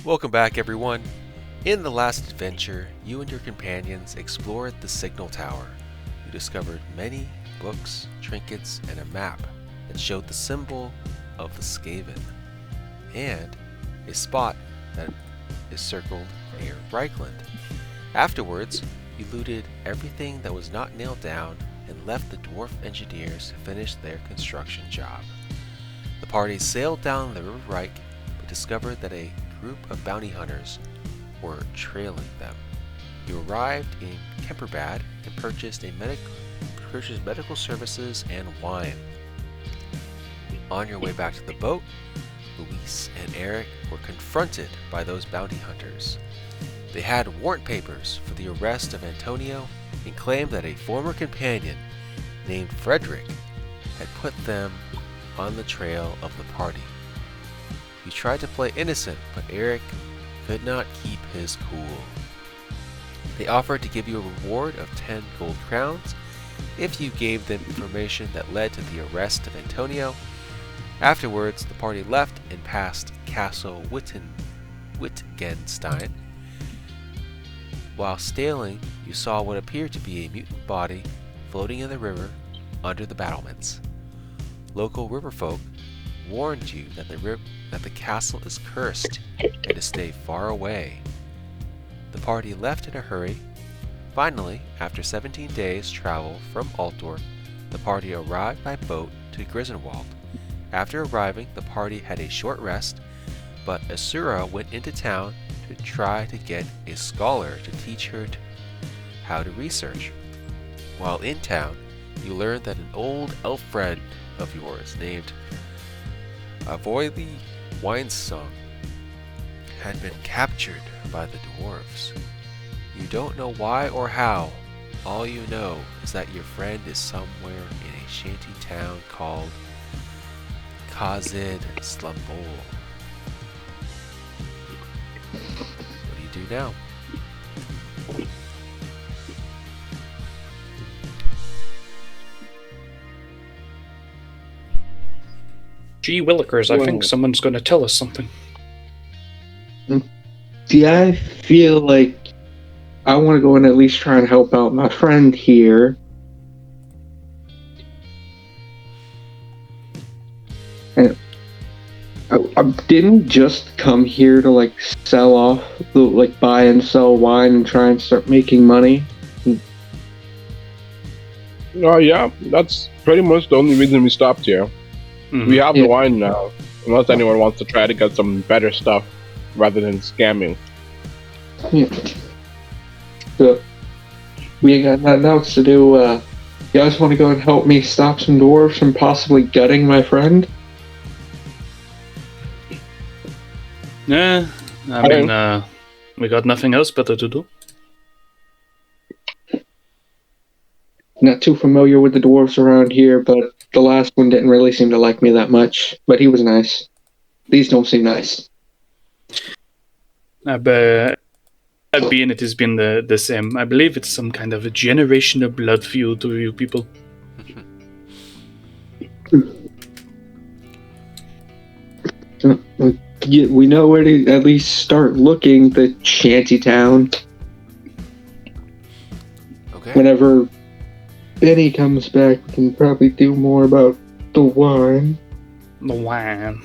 Welcome back, everyone. In the last adventure, you and your companions explored the signal tower. You discovered many books, trinkets, and a map that showed the symbol of the Skaven, and a spot that is circled near Reichland. Afterwards, you looted everything that was not nailed down and left the dwarf engineers to finish their construction job. The party sailed down the River Reik, but discovered that a group of bounty hunters were trailing them. You arrived in Kemperbad and purchased medical services and wine. On your way back to the boat, Luis and Eric were confronted by those bounty hunters. They had warrant papers for the arrest of Antonio and claimed that a former companion named Frederick had put them on the trail of the party. You tried to play innocent, but Eric could not keep his cool. They offered to give you a reward of 10 gold crowns if you gave them information that led to the arrest of Antonio. Afterwards, the party left and passed Castle Wittgenstein. While sailing, you saw what appeared to be a mutant body floating in the river under the battlements. Local riverfolk warned you that the castle is cursed and to stay far away. The party left in a hurry. Finally, after 17 days' travel from Altdorf, the party arrived by boat to Grisdenwald. After arriving, the party had a short rest, but Asura went into town to try to get a scholar to teach her how to research. While in town, you learned that an old elf friend of yours named Avoily Winesong had been captured by the dwarves. You don't know why or how. All you know is that your friend is somewhere in a shanty town called Kazid Slumbol. What do you do now? Gee willikers, I think someone's going to tell us something. Yeah, I feel like I want to go and at least try and help out my friend here. And I didn't just come here to sell off, buy and sell wine and try and start making money. Yeah, that's pretty much the only reason we stopped here. Mm-hmm. We have the wine now, unless anyone wants to try to get some better stuff rather than scamming. Yeah. So, we ain't got nothing else to do. You guys want to go and help me stop some dwarves from possibly gutting my friend? Yeah, I mean, we got nothing else better to do. Not too familiar with the dwarves around here, but the last one didn't really seem to like me that much. But he was nice. These don't seem nice. Being it has been the same. I believe it's some kind of a generational blood feud to you people. We know where to at least start looking, the shanty town. Okay. Whenever Benny comes back, we can probably do more about the wine. The wine.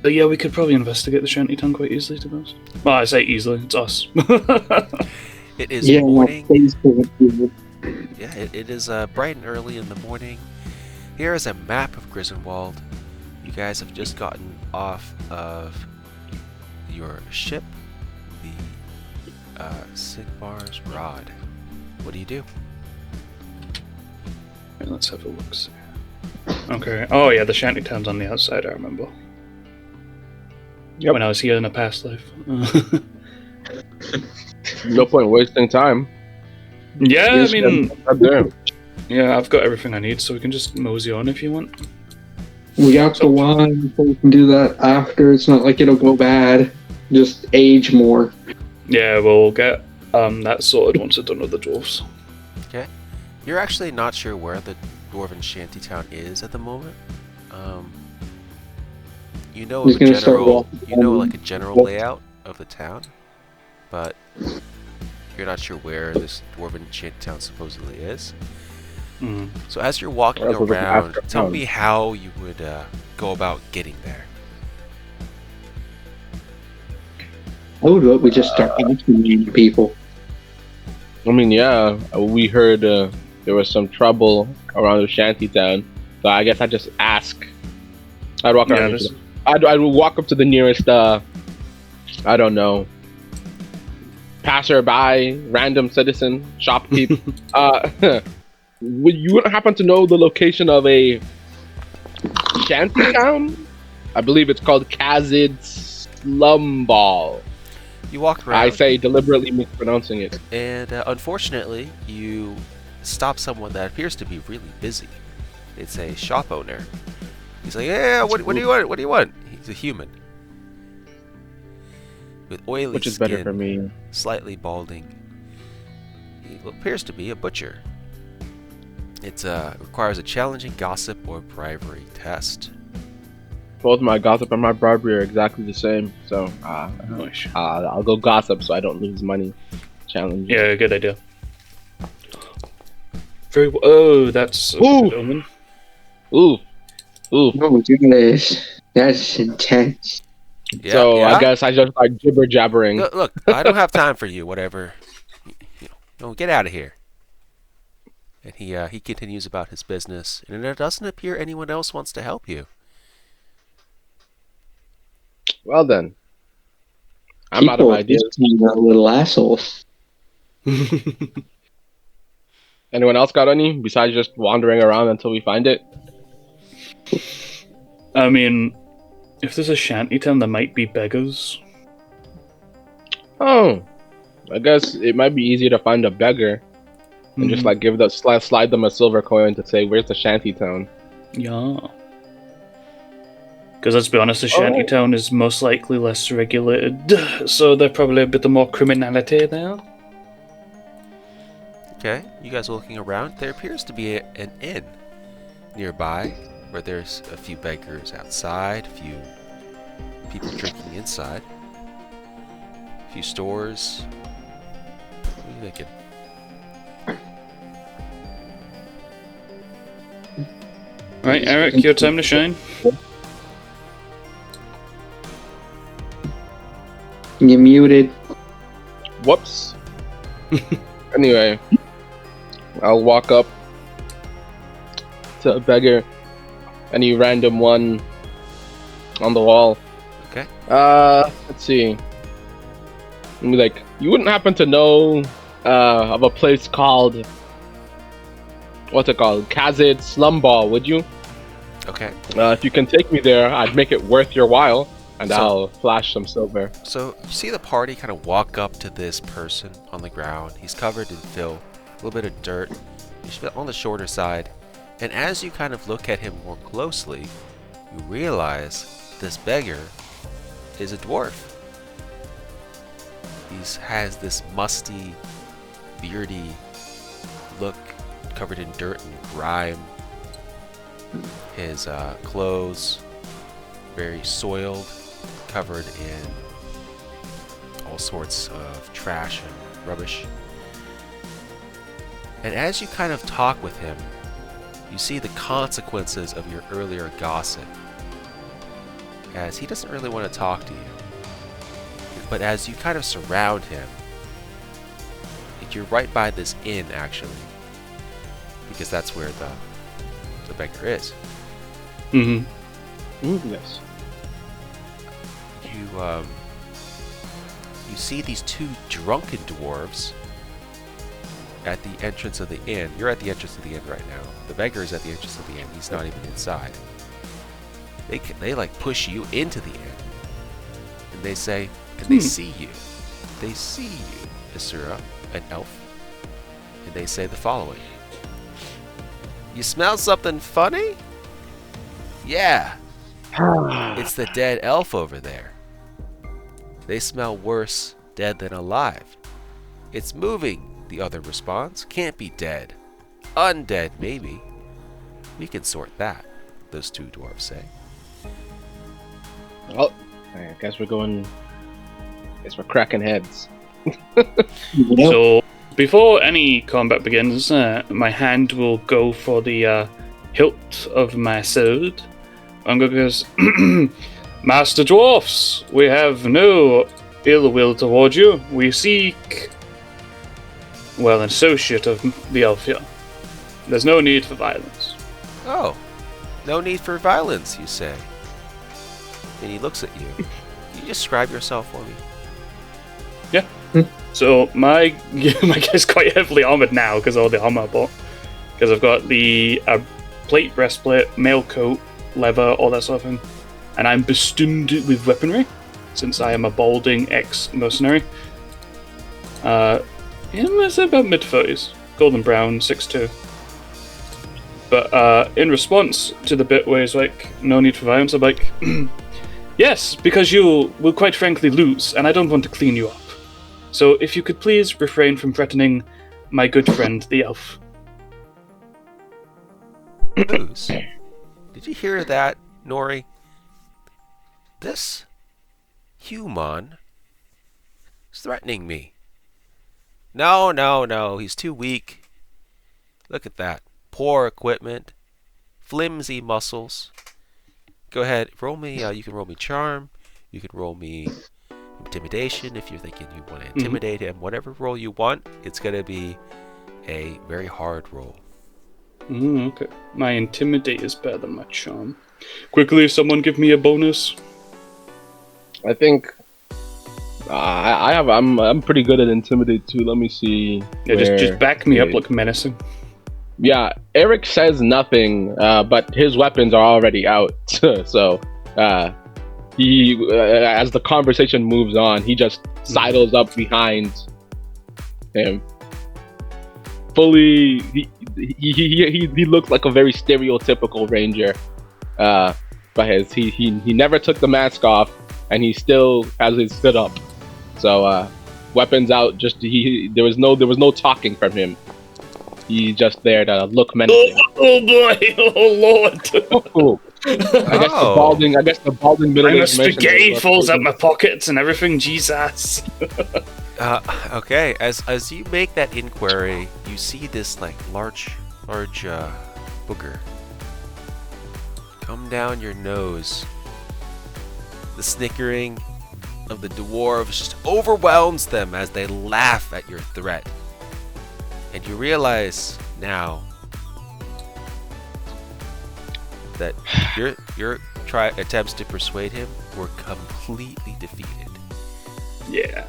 Yeah, we could probably investigate the shantytown quite easily, to be honest. Well, I say easily, it's us. It is morning. Yeah, it is bright and early in the morning. Here is a map of Grisdenwald. You guys have just gotten off of your ship, the Sigmar's Rod. What do you do? Okay, let's have a look. See. Okay. Oh yeah, the shantytown's on the outside. I remember. Yep. When I was here in a past life. No point wasting time. Yeah, Yes, I mean, I'm there. yeah, I've got everything I need, so we can just mosey on if you want. We got the wine, so we can do that after. It's not like it'll go bad. Just age more. Yeah, we'll get that sorted once we're done with the dwarves. Okay. You're actually not sure where the dwarven shantytown is at the moment. You know He's of a gonna start general, walking you know down. like a general layout of the town, but you're not sure where this dwarven town supposedly is. Mm. So as you're walking Well, so we can around, ask tell around. me how you would go about getting there. I would hope we just start asking people. I mean, yeah, we heard there was some trouble around the shanty town, so I guess I just ask. I'd walk Yeah, around. this- I'd walk up to the nearest, I don't know, passerby, random citizen, shopkeep. You wouldn't happen to know the location of a shanty town? I believe it's called Kazid Slumball. You walk around. I say deliberately mispronouncing it. And unfortunately, you stop someone that appears to be really busy. It's a shop owner. He's like, "Yeah, what do you want? What do you want?" He's a human with oily Which is skin, better for me. slightly balding. He appears to be a butcher. It requires a challenging gossip or bribery test. Both my gossip and my bribery are exactly the same, so Nice. I'll go gossip so I don't lose money. Challenge. Yeah, good idea. Very well. Oh, that's a Ooh. good omen. Ooh, ooh. Oh, goodness. That's intense. Yeah, So yeah? I guess I just like jibber jabbering. Look, I don't have time for you. Whatever. No, get out of here. And he continues about his business, and it doesn't appear anyone else wants to help you. Well then, I'm out of People ideas. just being a little assholes. Anyone else got any besides just wandering around until we find it? I mean, if there's a shantytown, there might be beggars. Oh, I guess it might be easier to find a beggar and just like give the slide them a silver coin to say where's the shanty town. Yeah. Because let's be honest, the shantytown is most likely less regulated, so there's probably a bit more criminality there. Okay, you guys are looking around. There appears to be an inn nearby, where there's a few beggars outside, a few people drinking inside, a few stores. What are you thinking? Right, Eric, your time to shine. You muted. Whoops. Anyway, I'll walk up to a beggar, any random one on the wall. Okay. Let's see. And be like, you wouldn't happen to know of a place called, what's it called? Kazid Slumball, would you? Okay. If you can take me there, I'd make it worth your while, and So- I'll flash some silver. So you see the party kind of walk up to this person on the ground. He's covered in filth, a little bit of dirt. He's on the shorter side. And as you kind of look at him more closely, you realize this beggar is a dwarf. He has this musty, beardy look, covered in dirt and grime. His clothes very soiled, covered in all sorts of trash and rubbish. And as you kind of talk with him, you see the consequences of your earlier gossip, as he doesn't really want to talk to you. But as you kind of surround him, you're right by this inn actually, because that's where the beggar is. Mm-hmm. Yes. You see these two drunken dwarves at the entrance of the inn. You're at the entrance of the inn right now. The beggar is at the entrance of the inn. He's not even inside. They like push you into the inn, and they say, and they see you. They see you, Isura, an elf, and they say the following: "You smell something funny? Yeah, it's the dead elf over there. They smell worse dead than alive. It's moving," the other responds. "Can't be dead. Undead, maybe. We can sort that," those two dwarves say. Well, I guess we're going. I guess we're cracking heads. Yep. So, before any combat begins, my hand will go for the hilt of my sword. I'm going to go, Master Dwarfs, we have no ill will toward you. We seek, well, an associate of the elf here. There's no need for violence. Oh, no need for violence, you say. And he looks at you. Can you describe yourself for me? Yeah. So my guy's quite heavily armored now because of all the armor I bought. Because I've got the plate, breastplate, mail coat, leather, all that sort of thing. And I'm bestunded with weaponry, since I am a balding ex-mercenary. It's about mid-30s. Golden brown, 6'2". But in response to the bit where he's like, no need for violence, I'm like, yes, because you will quite frankly lose, and I don't want to clean you up. So if you could please refrain from threatening my good friend, the elf. Lose? Did you hear that, Nori? This human is threatening me. No, he's too weak. Look at that. Poor equipment. Flimsy muscles. Go ahead, roll me, you can roll me charm. You can roll me intimidation if you're thinking you want to intimidate him. Whatever roll you want, it's going to be a very hard roll. Okay. My intimidate is better than my charm. Quickly, someone give me a bonus. I think I'm pretty good at intimidate too. Let me see. Yeah, just back me up, look menacing. Yeah, Eric says nothing, but his weapons are already out. So he, as the conversation moves on, he just sidles up behind him. Fully, he looks like a very stereotypical ranger. But he never took the mask off, and he still has his stood up. So weapons out. Just there was no talking from him. He's just there to look menacing. Oh boy! Oh lord! Oh. I guess the balding middle-aged I'm a spaghetti falls out my pockets and everything. Jesus. Okay, as you make that inquiry, you see this like large booger come down your nose. The snickering of the dwarves just overwhelms them as they laugh at your threat. And you realize now that your attempts to persuade him were completely defeated. Yeah.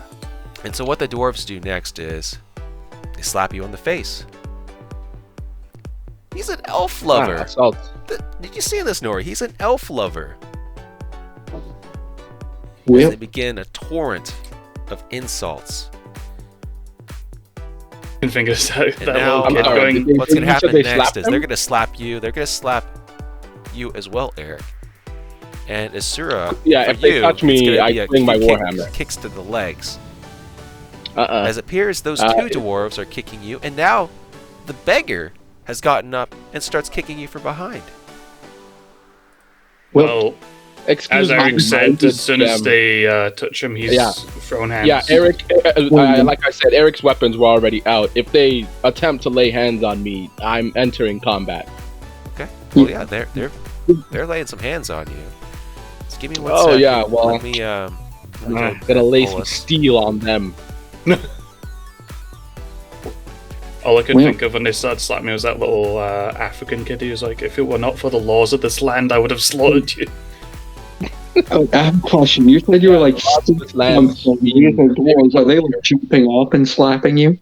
And so what the dwarves do next is they slap you on the face. He's an elf lover. Did you see this, Nori? He's an elf lover. Yep. As they begin a torrent of insults. And fingers out. And now, what's going to happen next is they're going to slap you. They're going to slap you as well, Eric. And Asura, yeah, if they touch me, I swing my warhammer. Kicks to the legs. As it appears, those two dwarves are kicking you, and now the beggar has gotten up and starts kicking you from behind. Well, as Eric said, as soon as they touch him, he's thrown hands. Yeah, Eric, like I said, Eric's weapons were already out. If they attempt to lay hands on me, I'm entering combat. Okay. Well, yeah, they're laying some hands on you. Just give me one second. Oh, yeah, well, let me I'm gonna lay some steel on them. All I could think of when they started slapping me was that little African kid who was like, if it were not for the laws of this land, I would have slaughtered you. I have a question. You said you were like dwarves. Are they like jumping up and slapping you?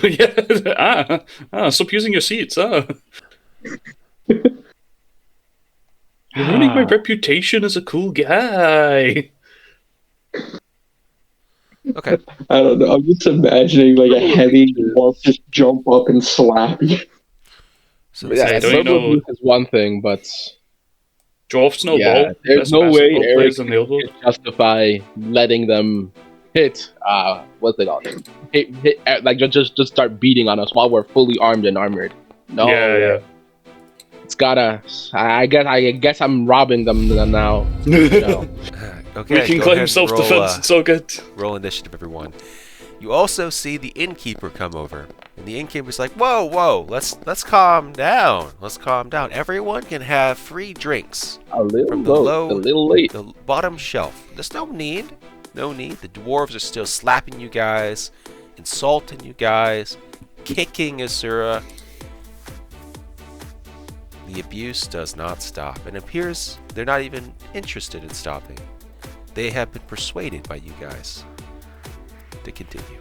Yeah. Stop using your seats. You're ruining my reputation as a cool guy. Okay. I don't know. I'm just imagining like a heavy dwarf just jump up and slap you. So is one thing, but dwarfs no ball. There's no way Eric can justify letting them hit. What's it called? Hit like just start beating on us while we're fully armed and armored. No. Yeah. gotta. I guess I'm robbing them now. You know. Okay, We can go claim ahead and self-defense. It's all good. roll initiative, everyone. You also see the innkeeper come over, and the innkeeper's like, "Whoa, let's calm down. Let's calm down. Everyone can have free drinks A little from the low, a little late. the bottom shelf. There's no need. The dwarves are still slapping you guys, insulting you guys, kicking Asura. The abuse does not stop, and it appears they're not even interested in stopping. They have been persuaded by you guys to continue.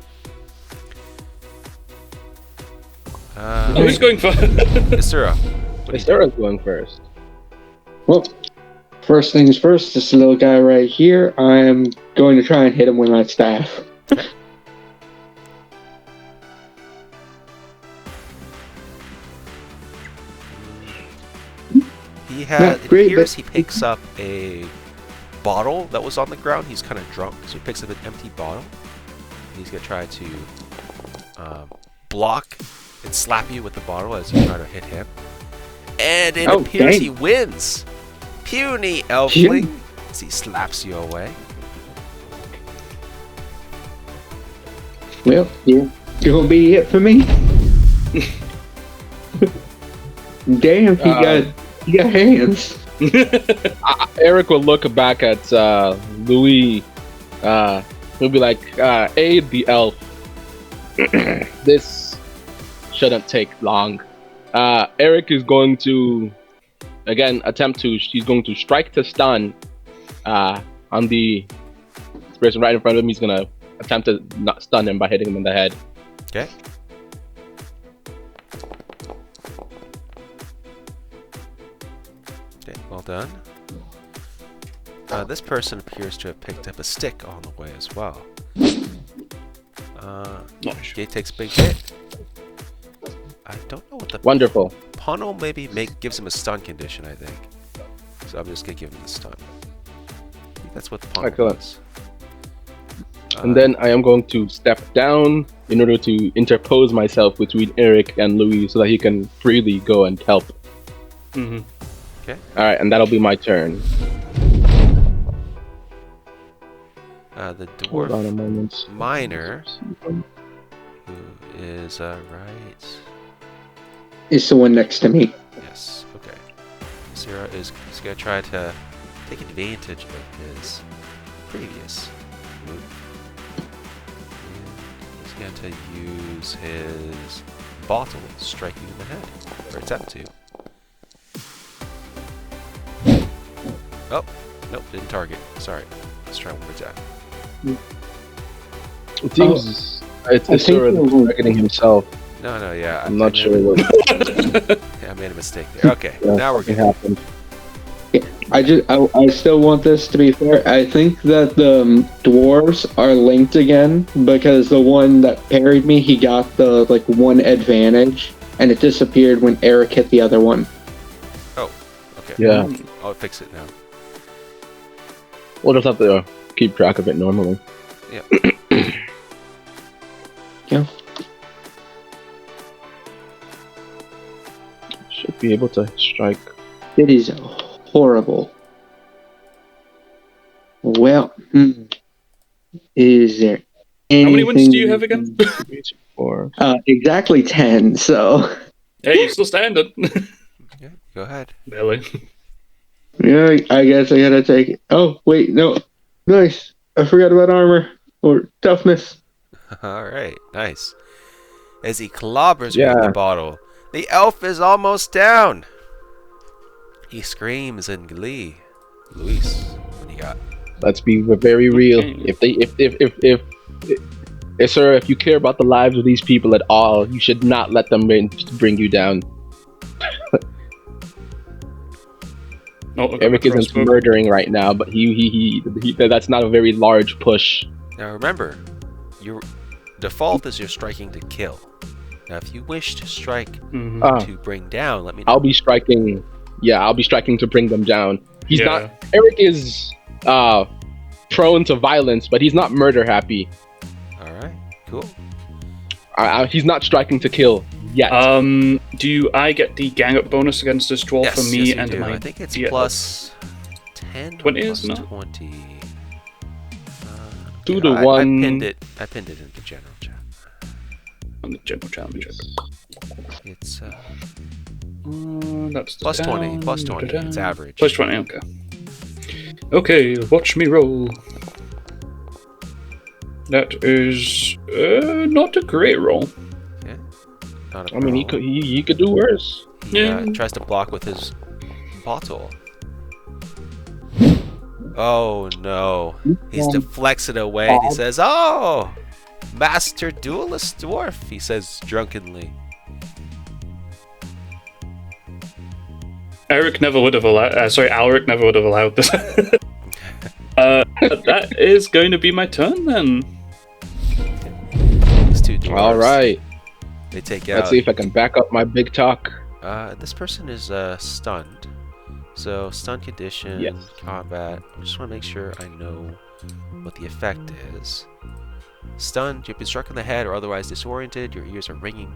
Who's going for? Asura, Sarah's going first. Well, first things first, this little guy right here, I am going to try and hit him with my staff. it great, appears but- he picks up a bottle that was on the ground. He's kind of drunk, so he picks up an empty bottle. He's gonna try to block and slap you with the bottle as you try to hit him. And it appears dang. he wins. Puny elfling, as he slaps you away. Well, yeah, gonna be it for me. Damn, he got hands. Eric will look back at Louis. He'll be like, "Aid the elf. This shouldn't take long." Eric is going to again he's going to strike to stun on the person right in front of him. He's gonna attempt to not stun him by hitting him in the head. Okay. Okay, well done. This person appears to have picked up a stick on the way as well. Nice. Gate takes a big hit. I don't know what the Wonderful. Punnel maybe gives him a stun condition, I think. So I'm just gonna give him the stun. I think that's what the punnel Excellent. does. And then I am going to step down in order to interpose myself between Eric and Louis so that he can freely go and help. Mm-hmm. Okay. Alright, and that'll be my turn. The Hold on a dwarf moment. miner, who is right. It's the one next to me. Yes. Okay. Sarah is gonna try to take advantage of his previous move. And he's going to use his bottle to strike you in the head, or attempt to. Oh, nope, didn't target. Sorry. Let's try one more time. It seems it's I think Asura that's we'll- targeting himself. No, yeah. I'm not sure what Yeah, I made a mistake there. Okay, now we're good. happened. I still want this to be fair. I think that the dwarves are linked again because the one that parried me, he got the one advantage, and it disappeared when Eric hit the other one. Oh, okay. Yeah, I'll fix it now. we'll just have to keep track of it normally. Yeah. Yeah. Should be able to strike. It is horrible. Well, is there anything? How many wins do you have again? 4. Exactly 10. So Hey, you're still standing. Yeah, go ahead. Barely. yeah, I guess I gotta take it. Oh wait, no, nice. I forgot about armor or toughness. Alright, nice. As he clobbers you with Yeah. the bottle, the elf is almost down. He screams in glee. Luis, what do you got? Let's be very real. Okay. Sir, if you care about the lives of these people at all, you should not let them bring you down. Eric isn't murdering right now, but he that's not a very large push. Now remember, your default is you're striking to kill. Now if you wish to strike to bring down, let me know. I'll be striking. Yeah, I'll be striking to bring them down. He's Yeah. not. Eric is prone to violence, but he's not murder happy. Alright, cool. He's not striking to kill. yet. Do I get the gang up bonus against this dwarf for me yes, you and do. my? I think it's yeah, plus 10 20, or isn't plus it? 20. 2 to I 1. pinned it in the general chat. On the general challenge. It's That's the plus 20. down, Plus 20. da-da. It's average. Plus 20. Okay. Okay, watch me roll. That is not a great roll. Okay. Not a I mean, he could do worse. He Yeah. tries to block with his bottle. Oh no. He's deflects it away and he says, "Oh! Master duelist dwarf," he says drunkenly. Alric never would have allowed this. That is going to be my turn then. These two dwarves. All right. They take out. Let's see if I can back up my big talk. This person is stunned. So stun condition, Yes. combat. I just want to make sure I know what the effect is. Stunned, you've been struck in the head or otherwise disoriented. Your ears are ringing,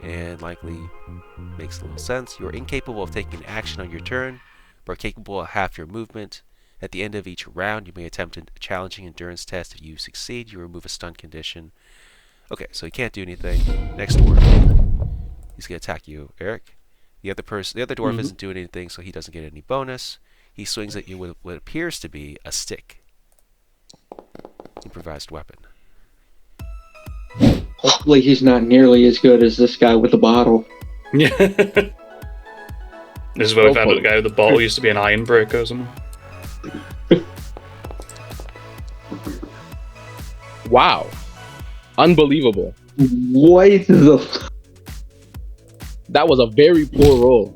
and likely makes a little sense. You are incapable of taking action on your turn, but are capable of half your movement. At the end of each round, you may attempt a challenging endurance test. If you succeed, you remove a stun condition. Okay, so he can't do anything. Next dwarf. He's gonna attack you, Eric. The other dwarf isn't doing anything, so he doesn't get any bonus. He swings at you with what appears to be a stick. Improvised weapon. Hopefully he's not nearly as good as this guy with the bottle. Yeah. This is where we found out the guy with the bottle used to be an iron breaker or something. Wow. Unbelievable. What the... That was a very poor roll.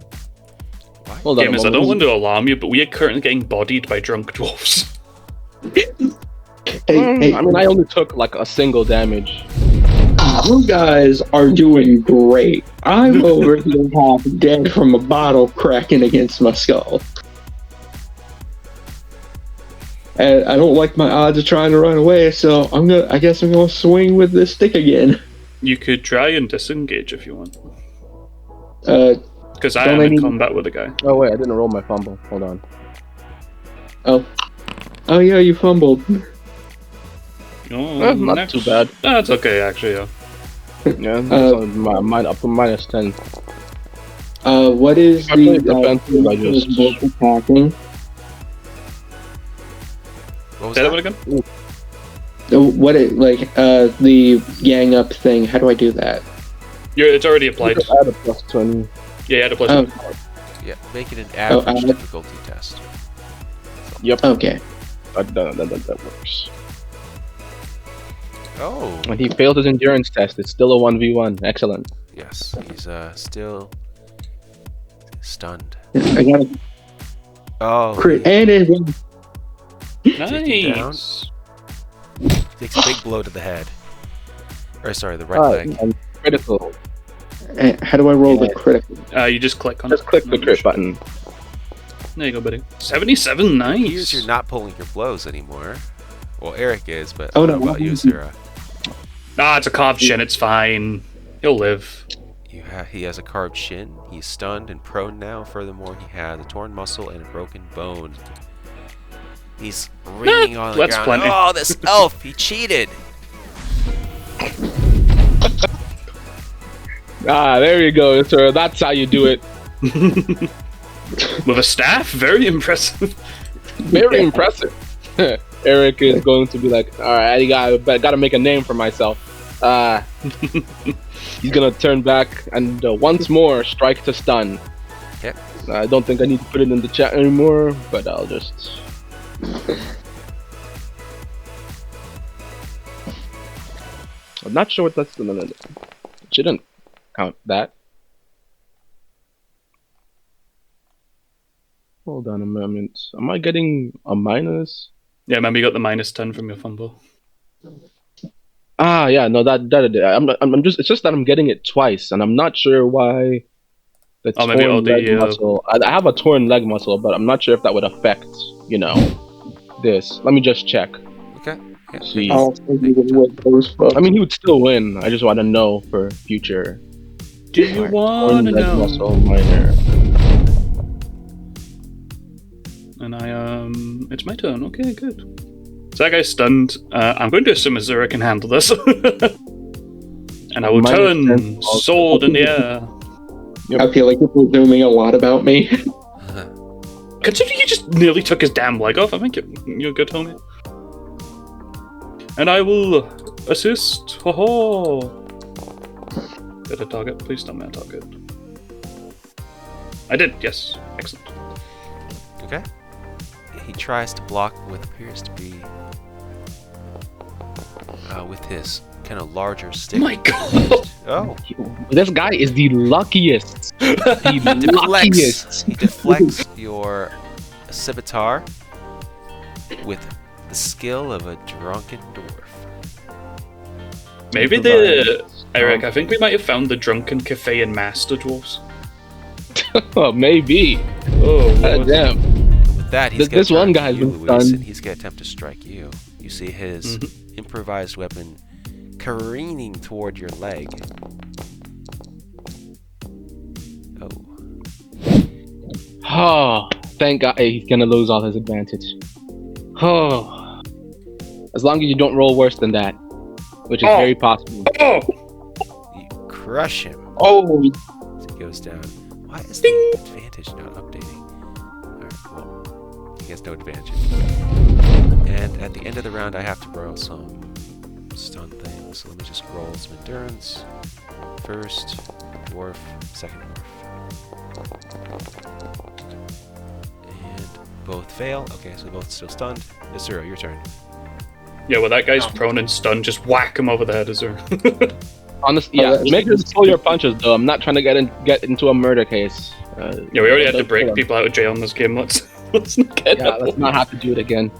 Hold on a Gamers, I moment. don't want to alarm you, but we are currently getting bodied by drunk dwarfs. Hey, I mean, I only took like a single damage. you guys are doing great. I'm over here half dead from a bottle cracking against my skull. And I don't like my odds of trying to run away, so I guess I'm gonna swing with this stick again. You could try and disengage if you want. Because I Don't am I in need- combat with a guy. Oh wait, I didn't roll my fumble. Hold on. Oh yeah, you fumbled. Oh, Not too bad. That's okay, actually, yeah. Yeah, mine up to minus 10. What is I played defensive, I just- attacking? What was Say that that? one again? What it the gang up thing? How do I do that? It's already applied. I had a plus 20. Yeah, you had a plus. Oh, Yeah, make it an average I- difficulty test. Yep, okay. that works. Oh, When he failed his endurance test, it's still a 1v1. Excellent. yes, he's still stunned. I got a Oh, crit, and it. Nice. takes a big blow to the head. Or sorry, the right leg. And critical. How do I roll the critical? You just click on Just it. click the crit button. There you go, buddy. 77, nice. Here's you're not pulling your blows anymore. Well, Eric is, but Oh, what no, about you, Sarah? It's a carved shin, it's fine. He'll live. He has a carved shin. He's stunned and prone now. Furthermore, he has a torn muscle and a broken bone. He's ringing on the That's ground. plenty. Oh, this elf! He cheated. There you go, sir. That's how you do it. With a staff? Very impressive. Very impressive. Eric is going to be like, all right, I gotta make a name for myself. He's gonna turn back and once more strike to stun. Yep. I don't think I need to put it in the chat anymore, but I'll just. I'm not sure what that's. No. It shouldn't count that. Hold on a moment. Am I getting a minus? Yeah, remember you got the minus 10 from your fumble. Yeah, no, I'm just. It's just that I'm getting it twice, and I'm not sure why. The Oh, maybe all torn the, leg muscle. I have a torn leg muscle, but I'm not sure if that would affect, this. Let me just check. Okay. Yeah. See. I'll figure what those folks. I mean, he would still win. I just want to know for future Do you want to know? Muscle minor. And it's my turn. Okay, good. So that guy's stunned. I'm going to assume Azura can handle this. And I will turn sword in the air. Yep. I feel like people are zooming a lot about me. Considering you just nearly took his damn leg off, I think you're good, homie. And I will assist. Ho ho! Hit a target. Please tell me a target. I did, yes. Excellent. Okay. He tries to block what appears to be with his kind of larger stick. My god! Oh. This guy is the luckiest. The luckiest. He deflects your scimitar with the skill of a drunken dwarf. Maybe Eric, I think we might have found the drunken cafe in Master Dwarfs. Oh, maybe. Oh, damn. With that, this one guy's been stunned. And he's going to attempt to strike you. You see his improvised weapon careening toward your leg. Oh, thank God he's gonna lose all his advantage. Oh, as long as you don't roll worse than that, which is very possible. Oh! You crush him. Oh! As he goes down. Why is the advantage not updating? Alright, well, he has no advantage. And at the end of the round, I have to roll some stun things. So let me just roll some endurance. First dwarf, second dwarf. And both fail. Okay, so both still stunned. Azura, your turn. Yeah, well, that guy's prone and stunned. Just whack him over the head, Azura. Honestly, yeah, make sure to pull your punches, though. I'm not trying to get into a murder case. Yeah, we already had to break people out of jail in this game. Let's not get let's not have to do it again.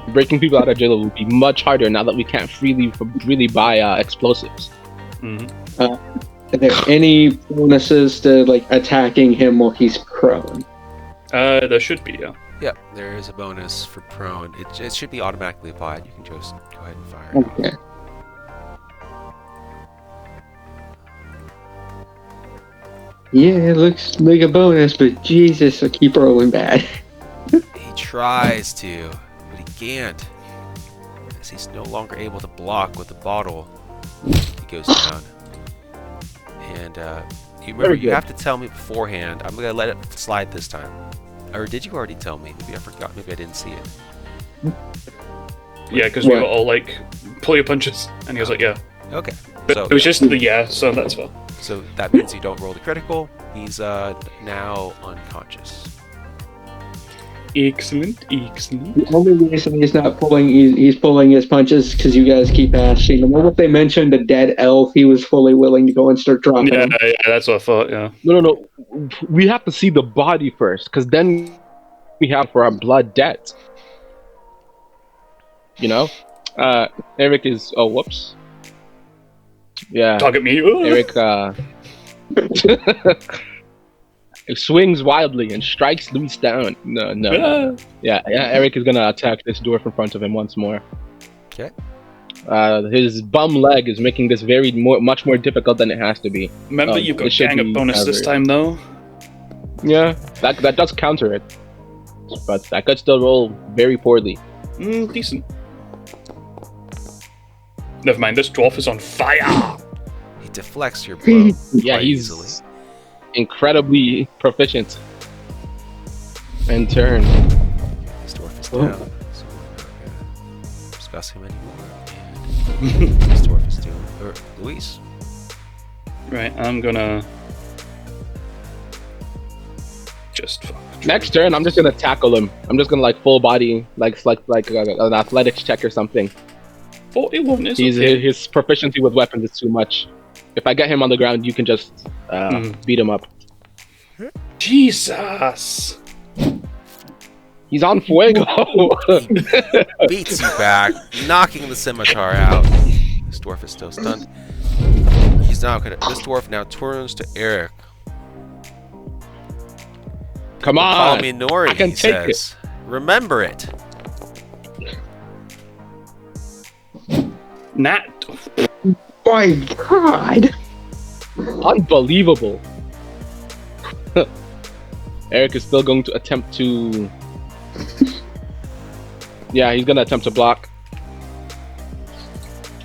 Breaking people out of jail will be much harder now that we can't freely buy explosives. Mm-hmm. Are there any bonuses to like attacking him while he's prone? There should be, yeah. Yep, there is a bonus for prone. It should be automatically applied. You can just go ahead and fire it. Okay. Yeah, it looks like a bonus, but Jesus, I keep rolling bad. He tries to, but he can't. As he's no longer able to block with the bottle, he goes down. And you remember, you have to tell me beforehand. I'm gonna let it slide this time. Or did you already tell me? Maybe I forgot. Maybe I didn't see it. Yeah, because we were all like, pull your punches. And he was like, yeah. Okay. But So it was just the yeah, so that's fine. So that means you don't roll the critical. He's now unconscious. Excellent. The only reason he's not pulling, he's pulling his punches because you guys keep asking. The moment they mentioned a dead elf, he was fully willing to go and start dropping Yeah, them. yeah, that's what I thought, yeah. No. We have to see the body first, because then we have for our blood debt. You know? Eric is... Oh, whoops. Yeah. Target me. Eric, it swings wildly and strikes Luis down. No. Yeah, Eric is gonna attack this dwarf in front of him once more. Okay. His bum leg is making this much more difficult than it has to be. Remember, you've got gang up bonus this time, though. Yeah, that does counter it. But I could still roll very poorly. Decent. Never mind, this dwarf is on fire! He deflects your blow. Yeah, quite he's easily. Incredibly proficient. And turn. This dwarf is down, so we're not gonna discuss him anymore. And this dwarf is doing. Or Luis. Right, I'm gonna... Just fuck. Next turn, I'm just gonna tackle him. I'm just gonna like full body, like an athletics check or something. 41 is okay. His proficiency with weapons is too much. If I get him on the ground, you can just beat him up. Jesus! He's on fuego! He beats you back, knocking the scimitar out. This dwarf is still stunned. He's now gonna. This dwarf now turns to Eric. Come on! Call me Nori, I can he take says. Remember it. Nat. My God! Unbelievable. Eric is still going to attempt to... Yeah, he's gonna attempt to block.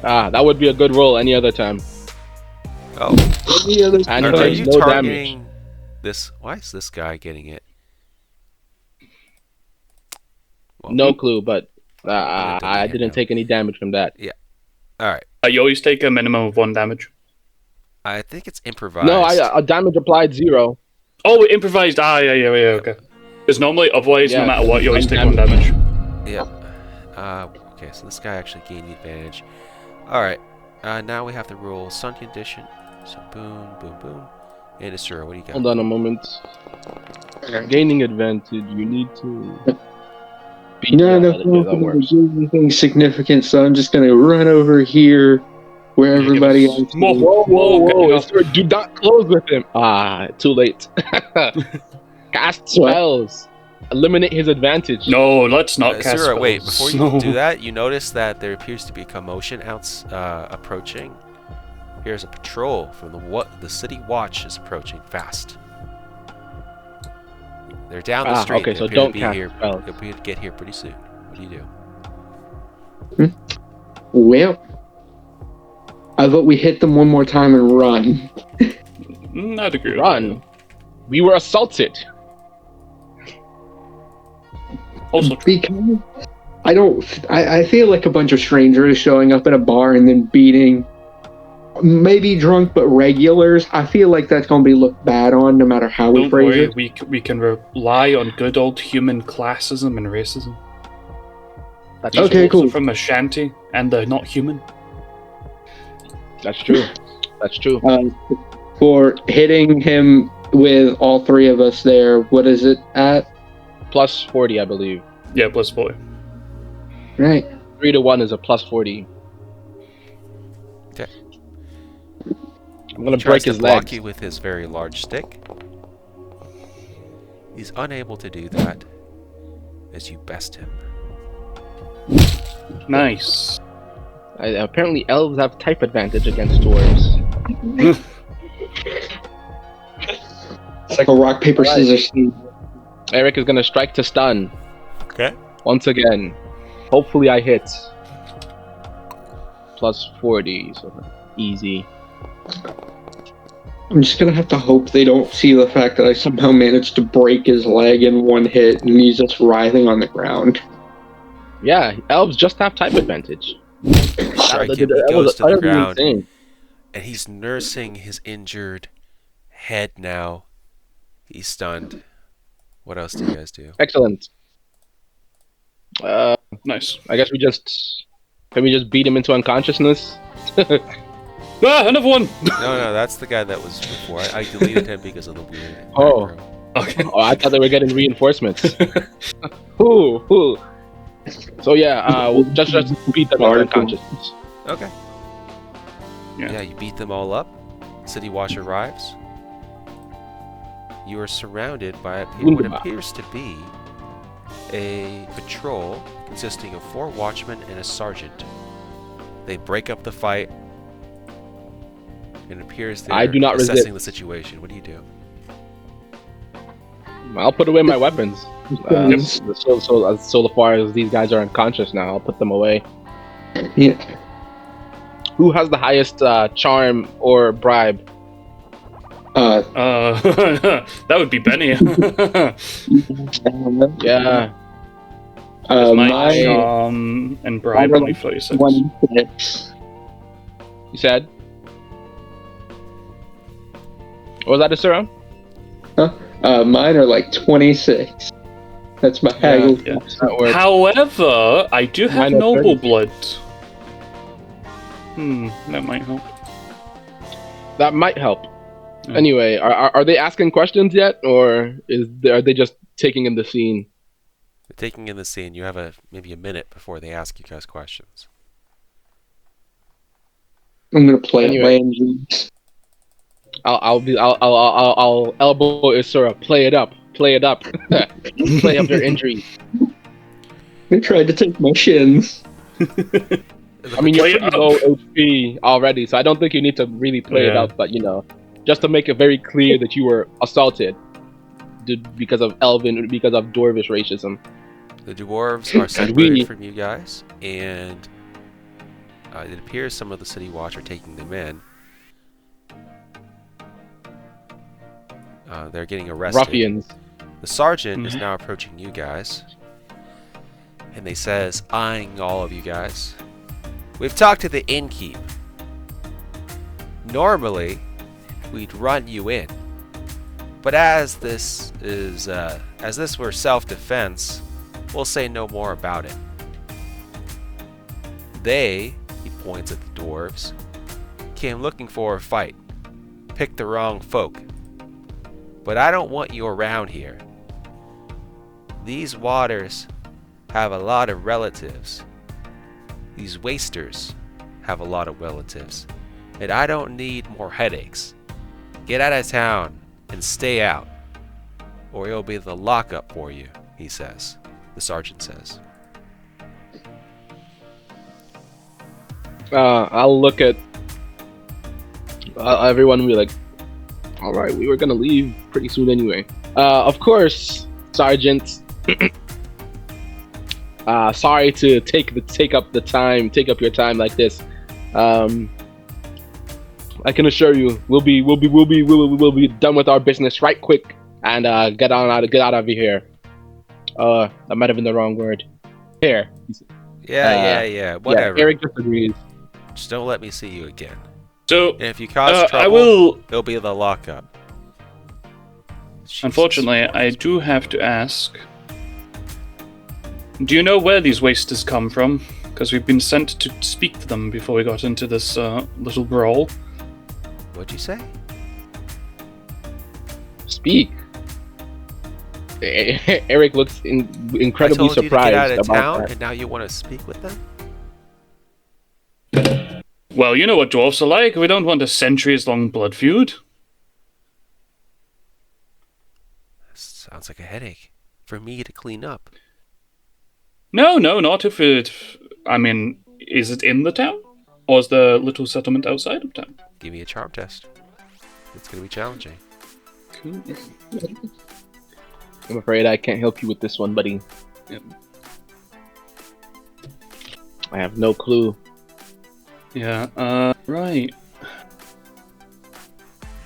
That would be a good roll any other time. Oh, And are there's you no damage. targeting this? Why is this guy getting it? Well, No clue, but Delete I him didn't now. take any damage from that. All right. You always take a minimum of 1 damage. I think it's improvised. No, I damage applied 0. Oh, improvised. Yeah, okay. Because normally, otherwise, no Yeah, matter what, you always one take 1 damage. Yeah. Okay, so this guy actually gained the advantage. All right. Now we have to roll sun condition. So boom, boom, boom. And Asura, what do you got? Hold on a moment. Gaining advantage, you need to... None Yeah, of that works. anything significant, so I'm just gonna run over here where Can you give everybody us else more? is. Whoa, Sir, do not close with him. Too late. Cast spells. Eliminate his advantage. No, let's not cast Asura, wait, spells. before you do that, you notice that there appears to be a commotion approaching. Here's a patrol from the city watch is approaching fast. They're down the street. Okay, They so appear to don't be cast here. spells. They'll be get here pretty soon. What do you do? Well, I vote we hit them one more time and run. I'd agree with Run. We were assaulted. that. Also, Because I feel like a bunch of strangers showing up in a bar and then beating maybe drunk but regulars. I feel like that's going to be looked bad on no matter how we don't phrase worry, it. we can rely on good old human classism and racism. That's Okay, true. Also cool. from Ashanti, and they're not human. That's true. That's true. For hitting him with all three of us there, what is it at? Plus 40, I believe. Yeah, plus boy. Right. 3 to 1 is a plus 40. Okay. I'm gonna He tries break to his block legs. you with his very large stick. He's unable to do that as you best him. Nice. Apparently, elves have type advantage against dwarves. It's like a rock, paper, scissors. Eric is gonna strike to stun. Okay. Once again. Hopefully, I hit. Plus 40, so easy. I'm just gonna have to hope they don't see the fact that I somehow managed to break his leg in one hit and he's just writhing on the ground. Yeah, elves just have type advantage. Strike him. He That goes was to the utterly ground, insane. and he's nursing his injured head now. He's stunned. What else do you guys do? Excellent. Nice. I guess can we just beat him into unconsciousness? Another one! Uh, No, that's the guy that was before. I deleted him because of the weird. Oh. macro. Okay. Oh, I thought they were getting reinforcements. Ooh. So yeah, we'll just beat them into unconsciousness. Okay. Yeah. Yeah, you beat them all up. City Watch arrives. You are surrounded by what appears to be a patrol consisting of 4 watchmen and a sergeant. They break up the fight. It appears they're I do not assessing resist. the situation. What do you do? I'll put away my weapons. So far as these guys are unconscious now, I'll put them away. Yeah. Who has the highest charm or bribe? That would be Benny. Yeah. My and bribe only 46. 26. You said? What was that, Asura? Mine are like 26. That's my haggle. Yeah. That works. However, I do have Mine are noble 30. blood. That might help. That might help. Yeah. Anyway, are they asking questions yet, or are they just taking in the scene? They're taking in the scene. You have maybe a minute before they ask you guys questions. I'm gonna play Anyway. it my engines. I'll elbow Isura. Play it up. Play up your injuries. They tried to take my shins. I mean, you're Play it pretty up. low HP already, so I don't think you need to really play it Yeah. up. But just to make it very clear that you were assaulted because of dwarvish racism. The dwarves are separated from you guys, and it appears some of the city watch are taking them in. They're getting arrested. Ruffians. The sergeant is now approaching you guys, and they says, eyeing all of you guys, "We've talked to the innkeep. Normally, we'd run you in, but as this were self-defense, we'll say no more about it. They," he points at the dwarves, "came looking for a fight. Picked the wrong folk. But I don't want you around here. These waters have a lot of relatives. These wasters have a lot of relatives. And I don't need more headaches. Get out of town and stay out, or it'll be the lockup for you," he says. The sergeant says. I'll look at everyone and be like, all right, we were gonna leave pretty soon anyway. Of course, Sergeant. Sorry to take up your time like this. I can assure you, we'll be done with our business right quick and get out of here. That might have been the wrong word. Here. Yeah. Whatever. Yeah, Eric disagrees. Just don't let me see you again. So, And if you cause trouble, it'll be the lockup. Jesus unfortunately, Christ. I do have to ask. Do you know where these wasters come from? Because we've been sent to speak to them before we got into this little brawl. What'd you say? Speak. Eric looks incredibly I told surprised you to get out of about town, that. and now you want to speak with them? Well, you know what dwarves are like. We don't want a centuries-long blood feud. Sounds like a headache for me to clean up. No, not if it... I mean, is it in the town? Or is the little settlement outside of town? Give me a charm test. It's going to be challenging. Cool. I'm afraid I can't help you with this one, buddy. Yep. I have no clue. Yeah, right.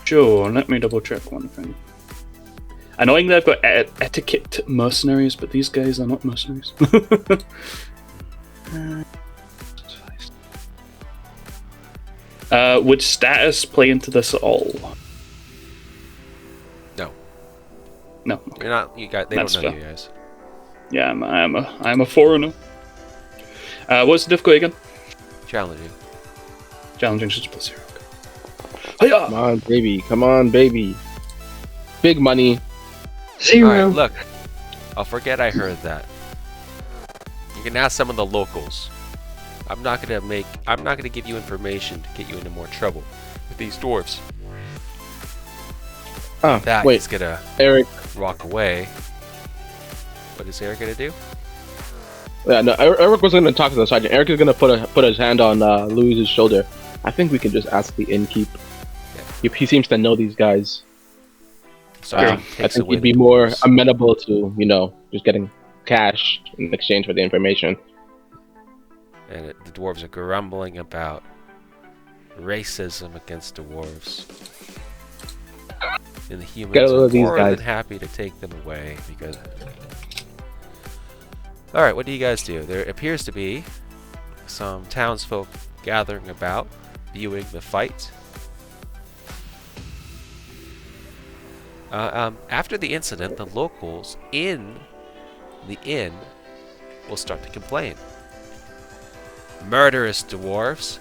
Sure, let me double check one thing. Annoyingly, I've got etiquette mercenaries, but these guys are not mercenaries. Would status play into this at all? No. No. You're not. You guys. They That's don't know fair. you guys. Yeah, I'm a foreigner. What's the difficulty again? Challenging. Challenging should plus 0. Okay. Hiya! Come on, baby. Big money. 0. Alright, look. I'll forget I heard that. You can ask some of the locals. I'm not gonna give you information to get you into more trouble with these dwarves. That wait, is gonna Eric. walk away. What is Eric gonna do? Yeah, no, Eric was going to talk to the sergeant. Eric is going to put his hand on Louise's shoulder. I think we can just ask the innkeep. Yeah. He seems to know these guys. Sergeant I takes think away he'd be the more dwarves. amenable to, just getting cash in exchange for the information. And the dwarves are grumbling about racism against dwarves. And the Get a humans load are of these more guys. than happy to take them away because... Alright, what do you guys do? There appears to be some townsfolk gathering about, viewing the fight. After the incident, the locals in the inn will start to complain. Murderous dwarves.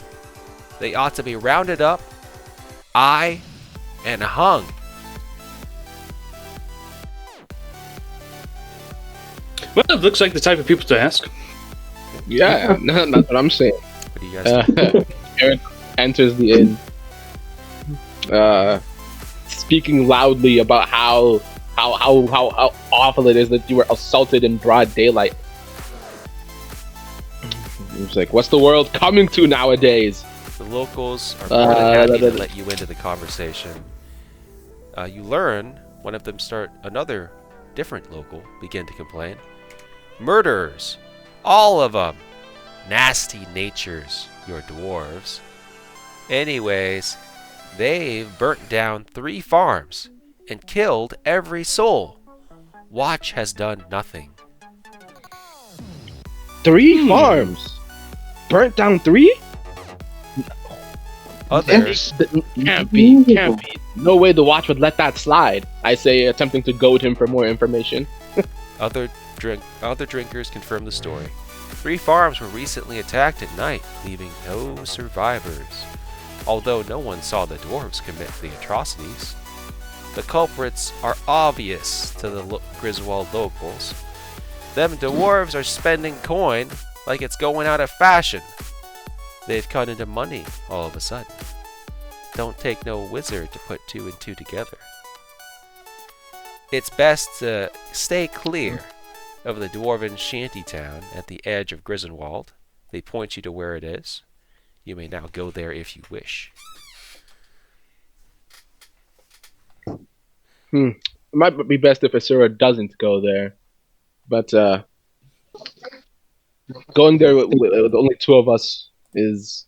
They ought to be rounded up, and hung. Well, it looks like the type of people to ask. Yeah, that's what I'm saying. What do you guys do? Eric enters the inn, speaking loudly about how awful it is that you were assaulted in broad daylight. He's like, "What's the world coming to nowadays?" The locals are more than happy to let you into the conversation. You learn one of them another different local begin to complain. Murderers! All of them! Nasty natures, your dwarves. Anyways, they've burnt down 3 farms and killed every soul. Watch has done nothing. 3 farms? Burnt down 3? Others, Can't be. No way the Watch would let that slide. I say, attempting to goad him for more information. other drinkers confirm the story. 3 farms were recently attacked at night, leaving no survivors. Although no one saw the dwarves commit the atrocities. The culprits are obvious to the Griswold locals. Them dwarves are spending coin like it's going out of fashion. They've cut into money all of a sudden. Don't take no wizard to put 2 and 2 together. It's best to stay clear of the dwarven shantytown at the edge of Griswold. They point you to where it is. You may now go there if you wish. It might be best if Asura doesn't go there. But going there with only 2 of us is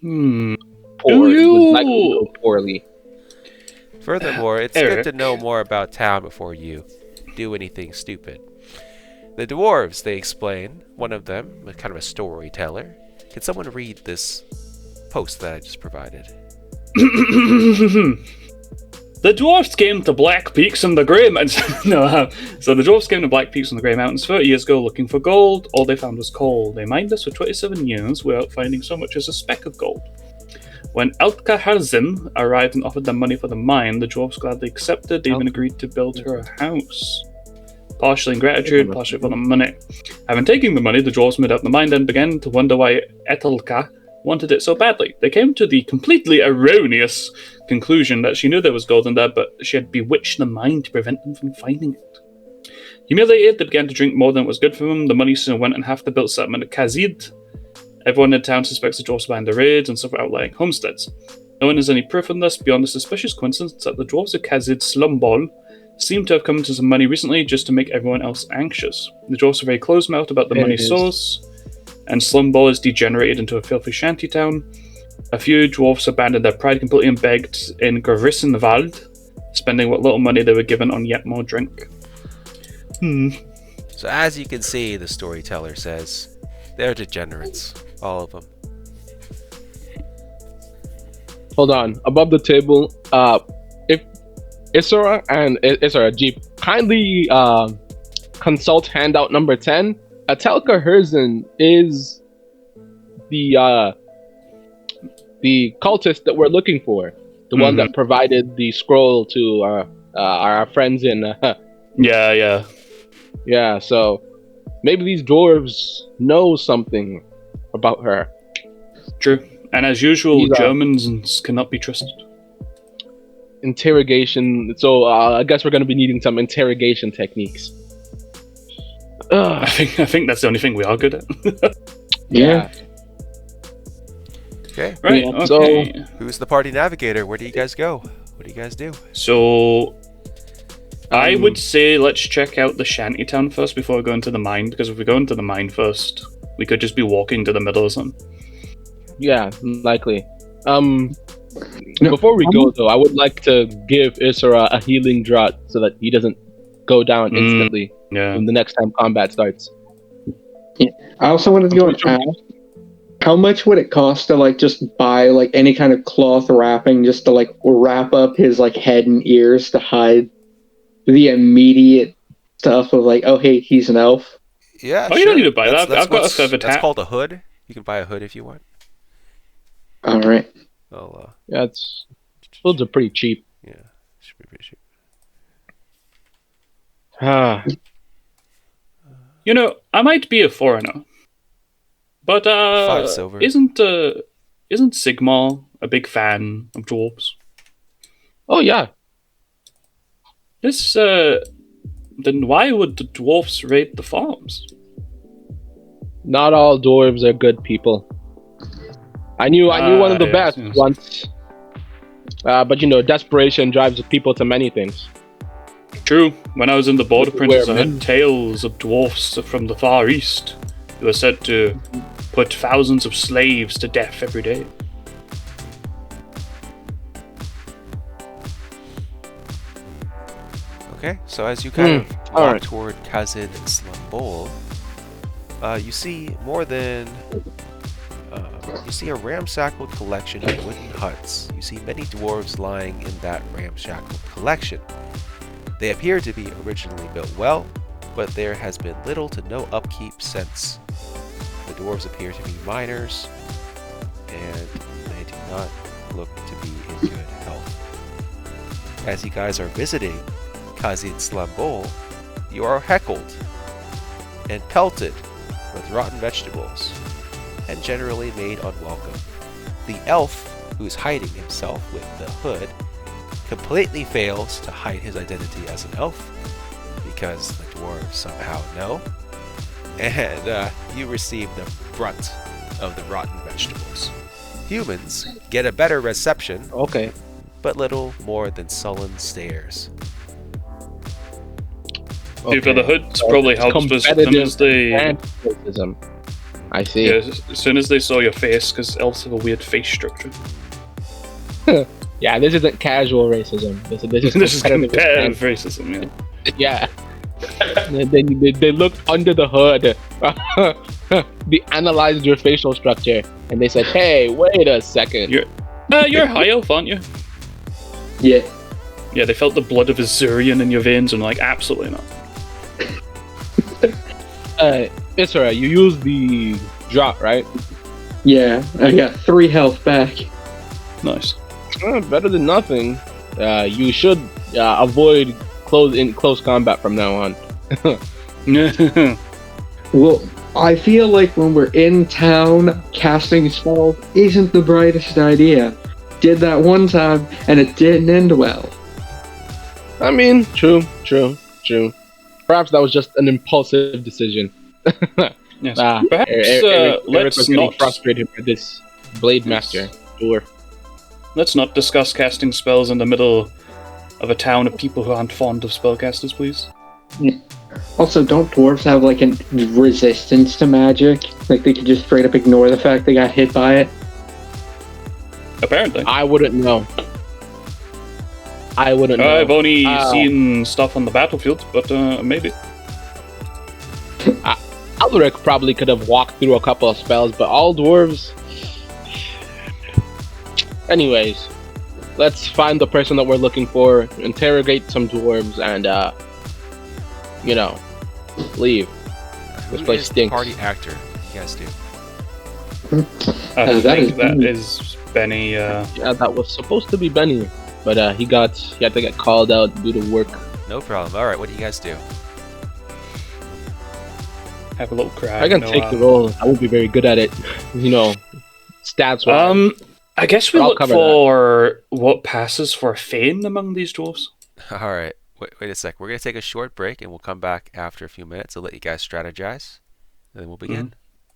poor. It would likely go poorly. Furthermore, it's good to know more about town before you do anything stupid. The dwarves, they explain, one of them, kind of a storyteller. Can someone read this post that I just provided? The dwarves came to Black Peaks in the Grey Mountains. So the dwarves came to Black Peaks in the Grey Mountains 30 years ago looking for gold. All they found was coal. They mined us for 27 years without finding so much as a speck of gold. When Elka Harzim arrived and offered them money for the mine, the dwarves gladly accepted. They even agreed to build her a house. Partially in gratitude, partially for the money. Having taken the money, the dwarves made out the mine and began to wonder why Etelka wanted it so badly. They came to the completely erroneous conclusion that she knew there was gold in there, but she had bewitched the mine to prevent them from finding it. Humiliated, they began to drink more than was good for them. The money soon went and half the built settlement of Kazid. Everyone in town suspects the dwarves behind the raids and suffer outlying homesteads. No one has any proof of this beyond the suspicious coincidence that the dwarves of Kazid Slumball seem to have come into some money recently just to make everyone else anxious. The dwarves are very close-mouthed about the money source, and Slumball is degenerated into a filthy shantytown. A few dwarves abandoned their pride completely and begged in Grisonwald, spending what little money they were given on yet more drink. So as you can see, the storyteller says, they're degenerates, all of them. Hold on. Above the table, if Isra and Isra Jeep kindly consult handout number 10. Atelka Herzen is the cultist that we're looking for. The one that provided the scroll to our friends in... Yeah, so maybe these dwarves know something about her. True. And as usual, Germans cannot be trusted. Interrogation. So I guess we're going to be needing some interrogation techniques. I think that's the only thing we are good at. Yeah. Okay. Right. Yeah, okay. so- Who's the party navigator? Where do you guys go? What do you guys do? So I would say let's check out the shantytown first before we go into the mine, because if we go into the mine first, we could just be walking to the middle or something. Yeah, likely. Before we go, though, I would like to give Isra a healing draught so that he doesn't go down instantly when the next time combat starts. Yeah. I also wanted to go and ask, how much would it cost to just buy any kind of cloth wrapping just to wrap up his head and ears to hide the immediate stuff of oh hey, he's an elf? Yeah, you don't need to buy that. I've got a feathered hat. That's called a hood. You can buy a hood if you want. All right. Yeah, those are pretty cheap. Yeah, should be pretty cheap. You know, I might be a foreigner, but 5 silver. Isn't Sigmar a big fan of dwarves? Oh yeah. This then why would the dwarves raid the farms? Not all dwarves are good people. I knew one of the best yes. once. But desperation drives people to many things. True. When I was in the Border Princes, I Where heard tales of dwarfs from the Far East who were said to put thousands of slaves to death every day. Okay, so as you kind of walk alright. toward Kazid Slambol, you see more than... you see a ramshackle collection of wooden huts. You see many dwarves lying in that ramshackle collection. They appear to be originally built well, but there has been little to no upkeep since. The dwarves appear to be miners, and they do not look to be in good health. As you guys are visiting Kazid Slambol, you are heckled and pelted with rotten vegetables, and generally made unwelcome. The elf, who is hiding himself with the hood, completely fails to hide his identity as an elf, because the dwarves somehow know, and you receive the brunt of the rotten vegetables. Humans get a better reception, Okay. but little more than sullen stares. Dude, for the hoods So probably it's helps as soon as they... and racism. I see. Yeah, as soon as they saw your face, because elves have a weird face structure. Yeah, this isn't casual racism. This is This is competitive competitive racism, yeah. Yeah. they looked under the hood. They analyzed your facial structure, and they said, "Hey, wait a second. You're high elf, aren't you? Yeah. Yeah, they felt the blood of Azurian in your veins and were like, absolutely not. Isra, you use the drop, right? Yeah, I got 3 health back. Nice. Better than nothing. You should avoid close combat from now on. Well, I feel like when we're in town, casting spells isn't the brightest idea. Did that one time, and it didn't end well. I mean, true. Perhaps that was just an impulsive decision. Yes. Perhaps Let's was getting not frustrated by this blade master dwarf. let's not discuss casting spells in the middle of a town of people who aren't fond of spellcasters, please. Also, don't dwarves have like a resistance to magic? Like they could just straight up ignore the fact they got hit by it? Apparently. I wouldn't know. I've only seen stuff on the battlefield, but maybe. Alaric probably could have walked through a couple of spells, but all dwarves... Anyways, let's find the person that we're looking for, interrogate some dwarves, and, leave. This Who place is the stinks. party actor? You guys do. I that think is that Benny. is Benny. Yeah, that was supposed to be Benny, but he had to get called out due to work. No problem. Alright, what do you guys do? Have a little cry. I can take the role. I won't be very good at it, stats wise. I guess we I'll look cover for what passes for a Fane among these dwarves. Alright, wait a sec. We're going to take a short break and we'll come back after a few minutes to let you guys strategize. And then we'll begin.